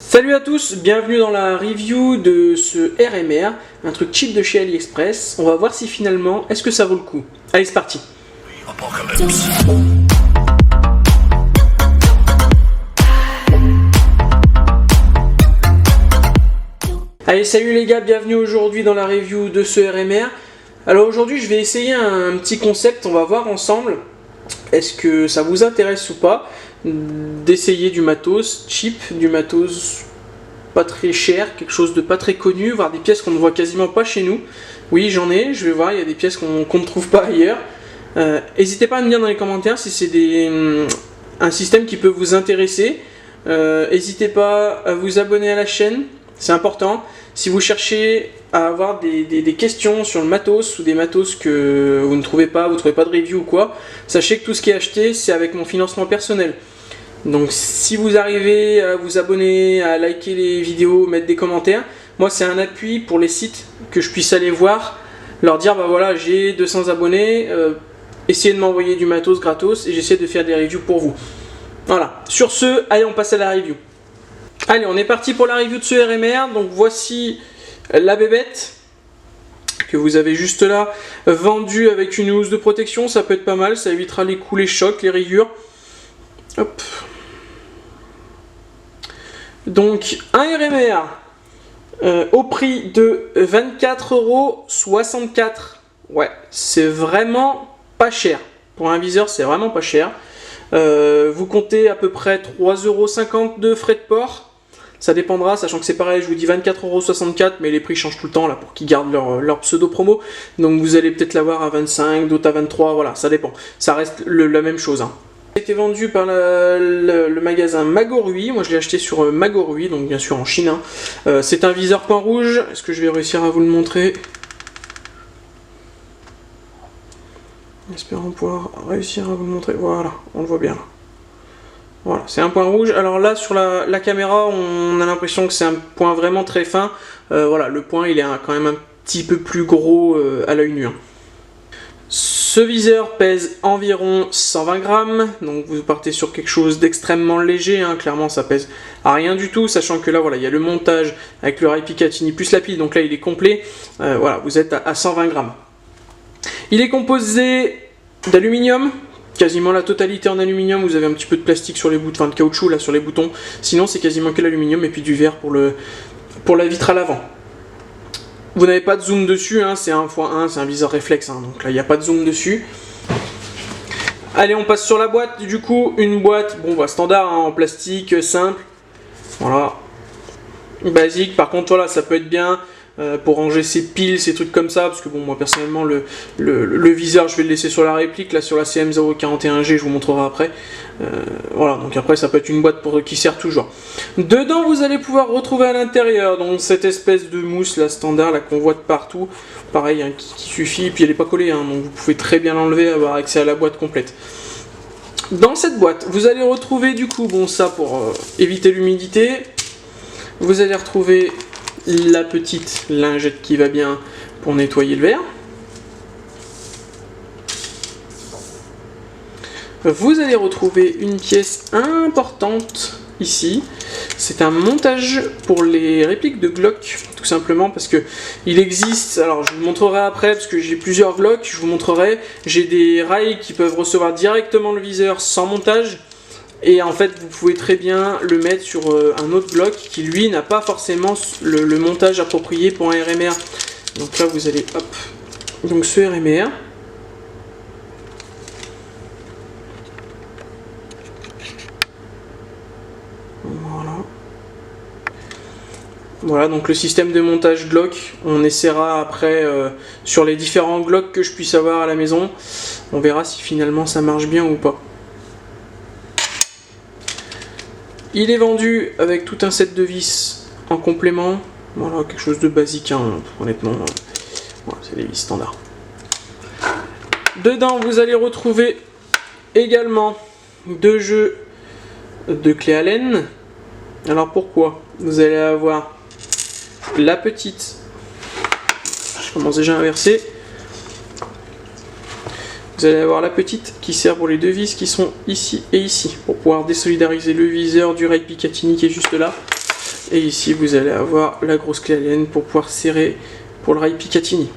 Salut à tous, bienvenue dans la review de ce RMR, un truc cheap de chez AliExpress. On va voir si finalement, est-ce que ça vaut le coup. Allez, c'est parti. Allez, salut les gars, bienvenue aujourd'hui dans la review de ce RMR. Alors aujourd'hui, je vais essayer un petit concept, on va voir ensemble. Est-ce que ça vous intéresse ou pas d'essayer du matos cheap, du matos pas très cher, quelque chose de pas très connu, voire des pièces qu'on ne voit quasiment pas chez nous. Oui, j'en ai, je vais voir, il y a des pièces qu'on ne trouve pas ailleurs. N'hésitez pas à me dire dans les commentaires si c'est un système qui peut vous intéresser. N'hésitez pas à vous abonner à la chaîne, c'est important. Si vous cherchez à avoir des questions sur le matos ou des matos que vous ne trouvez pas, vous ne trouvez pas de review ou quoi, sachez que tout ce qui est acheté, c'est avec mon financement personnel. Donc si vous arrivez à vous abonner, à liker les vidéos, mettre des commentaires, moi c'est un appui pour les sites que je puisse aller voir, leur dire bah voilà j'ai 200 abonnés, essayez de m'envoyer du matos gratos et j'essaie de faire des reviews pour vous. Voilà, sur ce, allez on passe à la review. Allez, on est parti pour la review de ce RMR, donc voici la bébête que vous avez juste là, vendue avec une housse de protection, ça peut être pas mal, ça évitera les coups, les chocs, les rayures. Hop. Donc un RMR au prix de 24,64 €. Ouais, c'est vraiment pas cher. Pour un viseur, c'est vraiment pas cher. Vous comptez à peu près 3,50 € de frais de port. Ça dépendra, sachant que c'est pareil, je vous dis 24,64 €, mais les prix changent tout le temps là pour qu'ils gardent leur pseudo promo. Donc vous allez peut-être l'avoir à 25, d'autres à 23, voilà, ça dépend. Ça reste la même chose. Ça a été vendu par le magasin Magorui. Moi je l'ai acheté sur Magorui, donc bien sûr en Chine. C'est un viseur point rouge. Est-ce que je vais réussir à vous le montrer? Espérons pouvoir réussir à vous le montrer. Voilà, on le voit bien là. Voilà, c'est un point rouge. Alors là, sur la caméra, on a l'impression que c'est un point vraiment très fin. Voilà, le point, il est quand même un petit peu plus gros à l'œil nu. Ce viseur pèse environ 120 grammes. Donc vous partez sur quelque chose d'extrêmement léger. Clairement, ça pèse à rien du tout. Sachant que là, voilà, il y a le montage avec le rail Picatinny plus la pile. Donc là, il est complet. Voilà, vous êtes à 120 grammes. Il est composé d'aluminium. Quasiment la totalité en aluminium, vous avez un petit peu de plastique sur les boutons, enfin de caoutchouc là sur les boutons, sinon c'est quasiment que l'aluminium et puis du verre pour la vitre à l'avant. Vous n'avez pas de zoom dessus, c'est 1x1, c'est un viseur réflexe, donc là il n'y a pas de zoom dessus. Allez, on passe sur la boîte, du coup une boîte, bon bah standard en plastique, simple, voilà, basique. Par contre voilà, ça peut être bien pour ranger ses piles, ces trucs comme ça, parce que bon, moi personnellement le viseur je vais le laisser sur la réplique, là sur la CM041G, je vous montrerai après. Voilà, donc après ça peut être une boîte qui sert toujours. Dedans vous allez pouvoir retrouver à l'intérieur donc cette espèce de mousse là standard là qu'on voit de partout, pareil qui suffit, puis elle n'est pas collée, donc vous pouvez très bien l'enlever, avoir accès à la boîte complète. Dans cette boîte vous allez retrouver du coup, bon ça pour éviter l'humidité, vous allez retrouver la petite lingette qui va bien pour nettoyer le verre. Vous allez retrouver une pièce importante ici. C'est un montage pour les répliques de Glock, tout simplement parce que il existe, alors je vous montrerai après parce que j'ai plusieurs Glock, je vous montrerai, j'ai des rails qui peuvent recevoir directement le viseur sans montage. Et en fait, vous pouvez très bien le mettre sur un autre Glock qui lui n'a pas forcément le montage approprié pour un RMR. Donc là, vous allez, hop, donc ce RMR. Voilà. Voilà, donc le système de montage Glock, on essaiera après sur les différents Glock que je puisse avoir à la maison. On verra si finalement ça marche bien ou pas. Il est vendu avec tout un set de vis en complément. Voilà, quelque chose de basique, honnêtement. Voilà, c'est les vis standards. Dedans, vous allez retrouver également deux jeux de clés Allen. Alors pourquoi? Vous allez avoir la petite. Je commence déjà à inverser. Vous allez avoir la petite qui sert pour les deux vis qui sont ici et ici, pour pouvoir désolidariser le viseur du rail Picatinny qui est juste là. Et ici vous allez avoir la grosse clé Allen pour pouvoir serrer pour le rail Picatinny.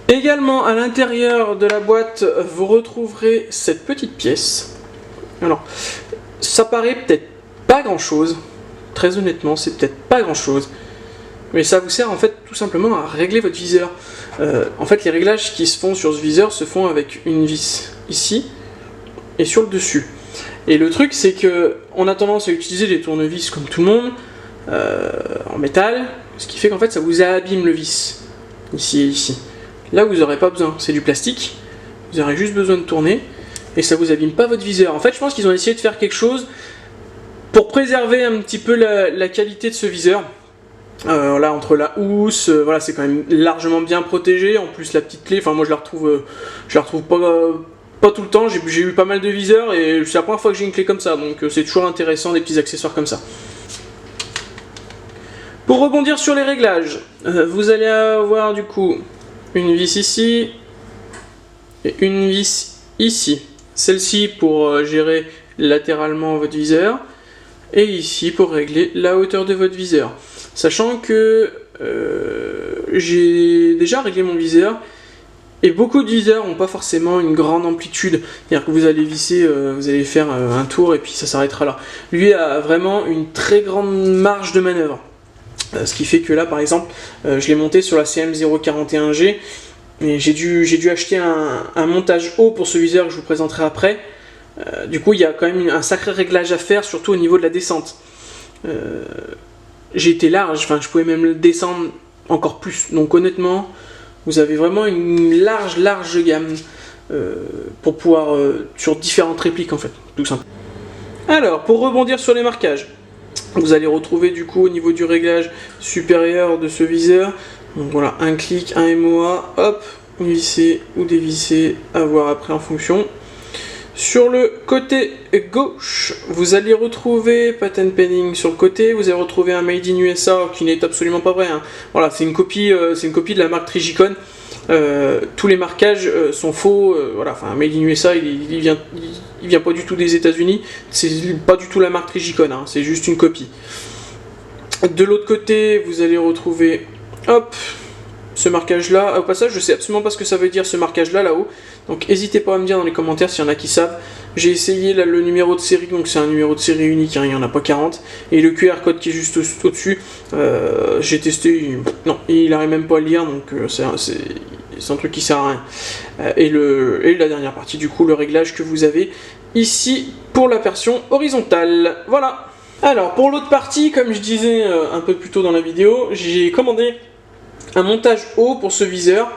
Également à l'intérieur de la boîte, vous retrouverez cette petite pièce. Alors, ça paraît peut-être pas grand chose, très honnêtement, c'est peut-être pas grand chose, mais ça vous sert en fait tout simplement à régler votre viseur. En fait, les réglages qui se font sur ce viseur se font avec une vis ici et sur le dessus. Et le truc, c'est que on a tendance à utiliser des tournevis comme tout le monde en métal, ce qui fait qu'en fait ça vous abîme le vis ici et ici. Là, vous n'aurez pas besoin, c'est du plastique, vous aurez juste besoin de tourner et ça vous abîme pas votre viseur. En fait, je pense qu'ils ont essayé de faire quelque chose pour préserver un petit peu la qualité de ce viseur. Là, entre la housse, voilà, c'est quand même largement bien protégé. En plus, la petite clé, enfin moi je la retrouve pas tout le temps. J'ai eu pas mal de viseurs et c'est la première fois que j'ai une clé comme ça, donc c'est toujours intéressant des petits accessoires comme ça. Pour rebondir sur les réglages, vous allez avoir du coup une vis ici et une vis ici. Celle-ci pour gérer latéralement votre viseur et ici pour régler la hauteur de votre viseur. Sachant que j'ai déjà réglé mon viseur et beaucoup de viseurs n'ont pas forcément une grande amplitude. C'est-à-dire que vous allez visser, vous allez faire un tour et puis ça s'arrêtera là. Lui a vraiment une très grande marge de manœuvre. Ce qui fait que là par exemple je l'ai monté sur la CM041G et j'ai dû acheter un montage haut pour ce viseur que je vous présenterai après. Du coup il y a quand même un sacré réglage à faire, surtout au niveau de la descente. J'ai été large, enfin je pouvais même le descendre encore plus, donc honnêtement vous avez vraiment une large gamme pour pouvoir sur différentes répliques en fait, tout simple. Alors pour rebondir sur les marquages, vous allez retrouver du coup au niveau du réglage supérieur de ce viseur, donc voilà, un clic, un MOA, hop, visser ou dévisser, à voir après en fonction. Sur le côté gauche, vous allez retrouver patent pending sur le côté, vous allez retrouver un Made in USA qui n'est absolument pas vrai, hein. Voilà, c'est une copie de la marque Trigicon. Tous les marquages sont faux, voilà, enfin Made in USA il vient pas du tout des États-Unis, c'est pas du tout la marque Trigicon, hein, c'est juste une copie. De l'autre côté, vous allez retrouver, hop, ce marquage là. Au passage, je sais absolument pas ce que ça veut dire ce marquage là là-haut, donc n'hésitez pas à me dire dans les commentaires s'il y en a qui savent. J'ai essayé là, le numéro de série, donc c'est un numéro de série unique, hein, il n'y en a pas 40, et le QR code qui est juste au-dessus, j'ai testé, non, il n'arrive même pas à le lire, donc c'est un truc qui sert à rien. Et la dernière partie, du coup, le réglage que vous avez ici pour la version horizontale. Voilà. Alors, pour l'autre partie, comme je disais un peu plus tôt dans la vidéo, j'ai commandé un montage haut pour ce viseur.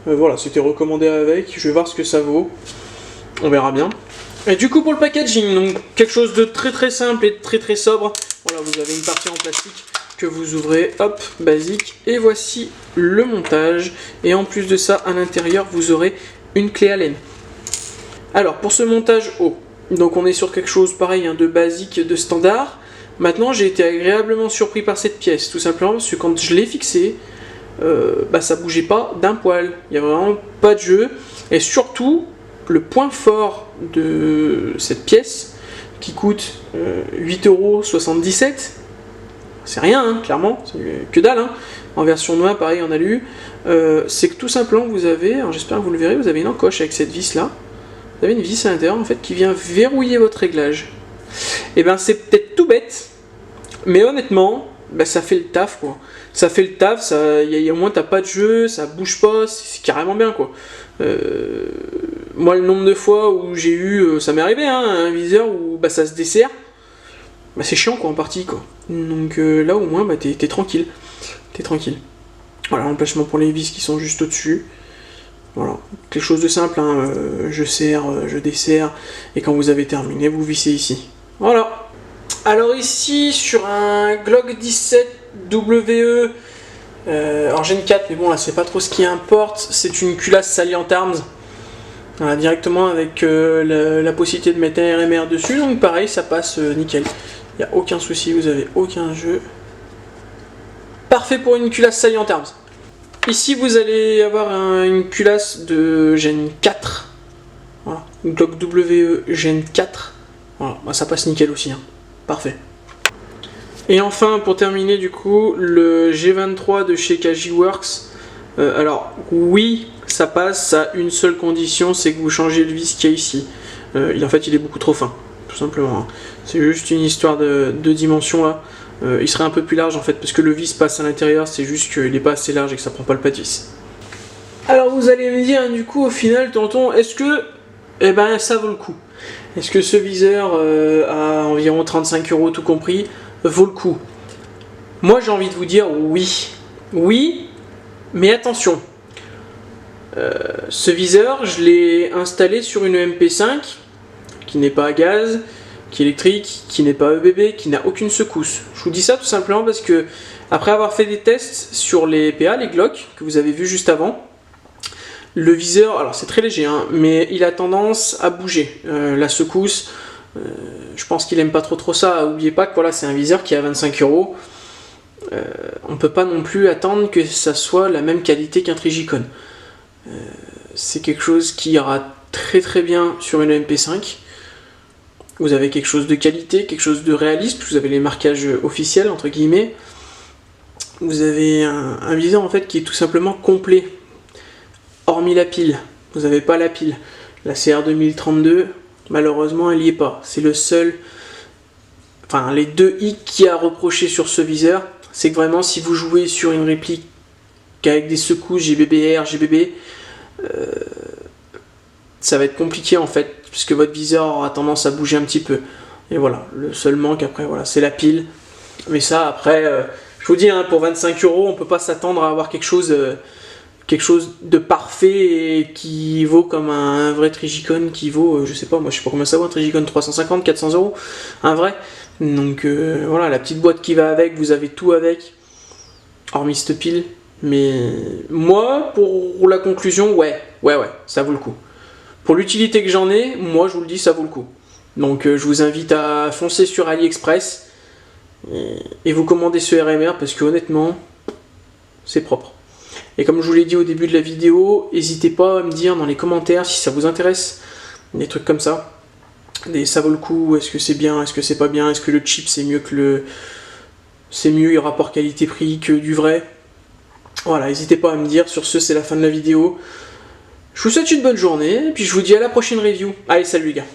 Voilà, c'était recommandé avec, je vais voir ce que ça vaut. On verra bien. Et du coup, pour le packaging, donc quelque chose de très simple et très sobre. Voilà, vous avez une partie en plastique que vous ouvrez, hop, basique, et voici le montage. Et en plus de ça, à l'intérieur, vous aurez une clé Allen. Alors, pour ce montage haut, donc on est sur quelque chose pareil, hein, de basique, de standard. Maintenant, j'ai été agréablement surpris par cette pièce, tout simplement parce que quand je l'ai fixé, ça bougeait pas d'un poil. Il n'y a vraiment pas de jeu. Et surtout, le point fort de cette pièce, qui coûte 8,77 €, c'est rien, hein, clairement, c'est que dalle, hein. En version noire, pareil, en alu, c'est que tout simplement vous avez, alors j'espère que vous le verrez, vous avez une encoche avec cette vis là, vous avez une vis à l'intérieur en fait qui vient verrouiller votre réglage. Et ben c'est peut-être tout bête, mais honnêtement, ça fait le taf quoi. Ça fait le taf, au moins t'as pas de jeu, ça bouge pas, c'est carrément bien quoi. Moi le nombre de fois où j'ai eu, ça m'est arrivé, hein, un viseur où ça se dessert, c'est chiant quoi en partie quoi. Donc là au moins t'es tranquille. T'es tranquille. Voilà, l'emplacement pour les vis qui sont juste au-dessus. Voilà, quelque chose de simple, hein. Je serre, je desserre, et quand vous avez terminé, vous vissez ici. Voilà. Alors ici, sur un Glock 17 WE, alors Gen 4, mais bon là c'est pas trop ce qui importe, c'est une culasse Salient Arms. Voilà, directement avec la possibilité de mettre un RMR dessus, donc pareil, ça passe nickel. Il n'y a aucun souci, vous avez aucun jeu. Parfait pour une culasse Salient Arms. Ici vous allez avoir une culasse de Gen 4. Voilà, une Glock WE Gen 4. Voilà, ça passe nickel aussi, hein. Parfait. Et enfin, pour terminer du coup, le G23 de chez Kajiworks. Alors oui, ça passe à une seule condition, c'est que vous changez le vis qu'il y a ici. En fait, il est beaucoup trop fin, tout simplement. Hein. C'est juste une histoire de dimension là. Il serait un peu plus large en fait, parce que le vis passe à l'intérieur, c'est juste qu'il n'est pas assez large et que ça prend pas le pas de vis. Alors vous allez me dire, du coup, au final, tonton, est-ce que ça vaut le coup? Est-ce que ce viseur à environ 35 € tout compris vaut le coup? Moi j'ai envie de vous dire oui. Oui, mais attention. Ce viseur, je l'ai installé sur une MP5 qui n'est pas à gaz, qui est électrique, qui n'est pas EBB, qui n'a aucune secousse. Je vous dis ça tout simplement parce que après avoir fait des tests sur les PA, les Glock, que vous avez vu juste avant, le viseur, alors c'est très léger, hein, mais il a tendance à bouger. La secousse, je pense qu'il aime pas trop ça. N'oubliez pas que voilà, c'est un viseur qui est à 25 €. On peut pas non plus attendre que ça soit la même qualité qu'un Trigicon. C'est quelque chose qui ira très bien sur une MP5. Vous avez quelque chose de qualité, quelque chose de réaliste, vous avez les marquages officiels entre guillemets. Vous avez un viseur en fait qui est tout simplement complet. Hormis la pile, vous n'avez pas la pile. La CR 2032, malheureusement, elle n'y est pas. C'est le seul. Enfin, les deux hic qu'il y a à reprocher sur ce viseur, c'est que vraiment, si vous jouez sur une réplique avec des secousses GBBR, GBB, ça va être compliqué en fait, puisque votre viseur aura tendance à bouger un petit peu. Et voilà, le seul manque après, voilà, c'est la pile. Mais ça, après, je vous dis, hein, pour 25 €, on peut pas s'attendre à avoir quelque chose de parfait et qui vaut comme un vrai Trigicon qui vaut, je sais pas combien ça vaut un Trigicon, 350, 400 €, un vrai. Donc voilà, la petite boîte qui va avec, vous avez tout avec, hormis cette pile. Mais moi, pour la conclusion, ouais, ça vaut le coup. Pour l'utilité que j'en ai, moi je vous le dis, ça vaut le coup. Donc je vous invite à foncer sur AliExpress et vous commander ce RMR parce que honnêtement, c'est propre. Et comme je vous l'ai dit au début de la vidéo, n'hésitez pas à me dire dans les commentaires si ça vous intéresse, des trucs comme ça. Ça vaut le coup, est-ce que c'est bien, est-ce que c'est pas bien, est-ce que le chip c'est mieux que le... C'est mieux, le rapport qualité-prix que du vrai. Voilà, n'hésitez pas à me dire. Sur ce, c'est la fin de la vidéo. Je vous souhaite une bonne journée, et puis je vous dis à la prochaine review. Allez, salut les gars.